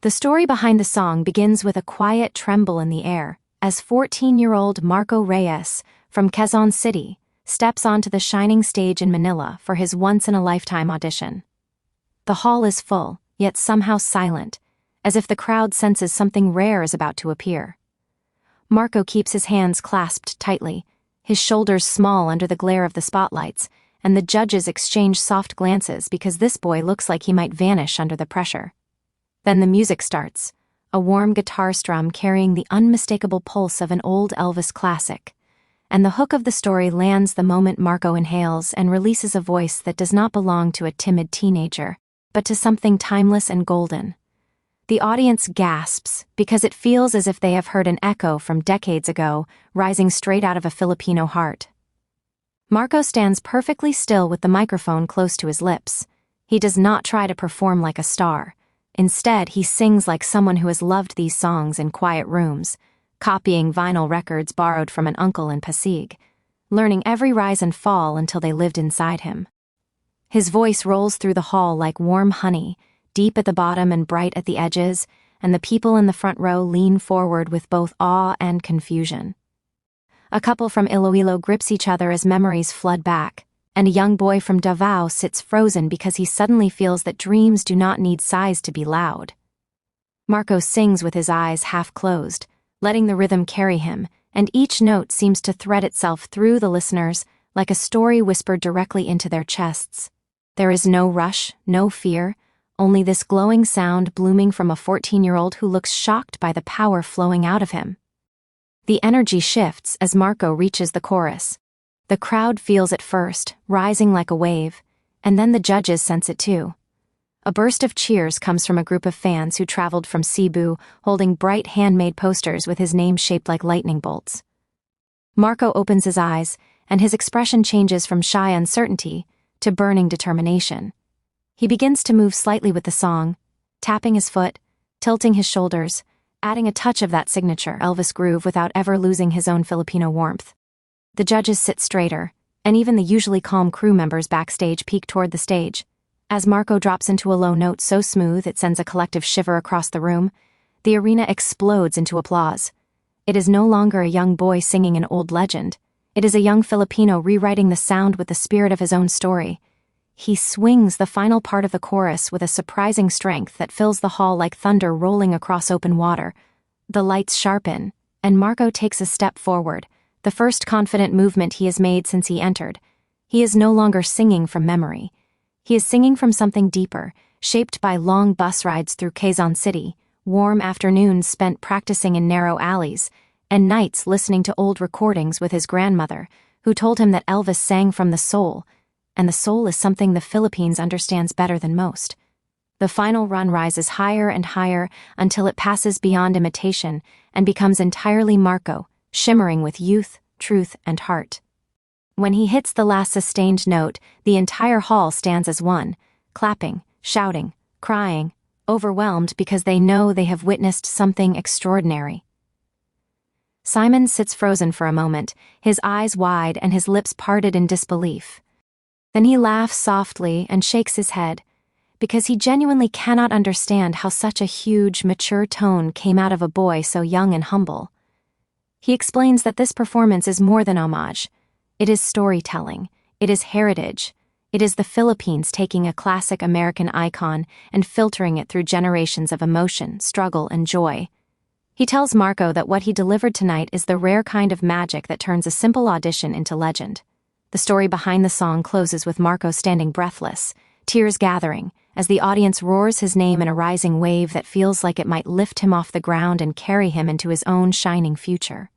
The story behind the song begins with a quiet tremble in the air as 14-year-old Marco Reyes from Quezon City steps onto the shining stage in Manila for his once-in-a-lifetime audition. The hall is full, yet somehow silent, as if the crowd senses something rare is about to appear. Marco keeps his hands clasped tightly, his shoulders small under the glare of the spotlights, and the judges exchange soft glances because this boy looks like he might vanish under the pressure. Then the music starts, a warm guitar strum carrying the unmistakable pulse of an old Elvis classic, and the hook of the story lands the moment Marco inhales and releases a voice that does not belong to a timid teenager, but to something timeless and golden. The audience gasps because it feels as if they have heard an echo from decades ago, rising straight out of a Filipino heart. Marco stands perfectly still with the microphone close to his lips. He does not try to perform like a star. Instead, he sings like someone who has loved these songs in quiet rooms, copying vinyl records borrowed from an uncle in Pasig, learning every rise and fall until they lived inside him. His voice rolls through the hall like warm honey, deep at the bottom and bright at the edges, and the people in the front row lean forward with both awe and confusion. A couple from Iloilo grips each other as memories flood back, and a young boy from Davao sits frozen because he suddenly feels that dreams do not need size to be loud. Marco sings with his eyes half closed, letting the rhythm carry him, and each note seems to thread itself through the listeners like a story whispered directly into their chests. There is no rush, no fear, only this glowing sound blooming from a 14-year-old who looks shocked by the power flowing out of him. The energy shifts as Marco reaches the chorus. The crowd feels it first, rising like a wave, and then the judges sense it too. A burst of cheers comes from a group of fans who traveled from Cebu, holding bright handmade posters with his name shaped like lightning bolts. Marco opens his eyes, and his expression changes from shy uncertainty to burning determination. He begins to move slightly with the song, tapping his foot, tilting his shoulders, adding a touch of that signature Elvis groove without ever losing his own Filipino warmth. The judges sit straighter, and even the usually calm crew members backstage peek toward the stage. As Marco drops into a low note so smooth it sends a collective shiver across the room, the arena explodes into applause. It is no longer a young boy singing an old legend. It is a young Filipino rewriting the sound with the spirit of his own story. He swings the final part of the chorus with a surprising strength that fills the hall like thunder rolling across open water. The lights sharpen, and Marco takes a step forward, the first confident movement he has made since he entered. He is no longer singing from memory. He is singing from something deeper, shaped by long bus rides through Quezon City, warm afternoons spent practicing in narrow alleys, and nights listening to old recordings with his grandmother, who told him that Elvis sang from the soul, and the soul is something the Philippines understands better than most. The final run rises higher and higher until it passes beyond imitation and becomes entirely Marco, shimmering with youth, truth, and heart. When he hits the last sustained note, the entire hall stands as one, clapping, shouting, crying, overwhelmed because they know they have witnessed something extraordinary. Simon sits frozen for a moment, his eyes wide and his lips parted in disbelief. Then he laughs softly and shakes his head, because he genuinely cannot understand how such a huge, mature tone came out of a boy so young and humble. He explains that this performance is more than homage. It is storytelling. It is heritage. It is the Philippines taking a classic American icon and filtering it through generations of emotion, struggle, and joy. He tells Marco that what he delivered tonight is the rare kind of magic that turns a simple audition into legend. The story behind the song closes with Marco standing breathless, tears gathering, as the audience roars his name in a rising wave that feels like it might lift him off the ground and carry him into his own shining future.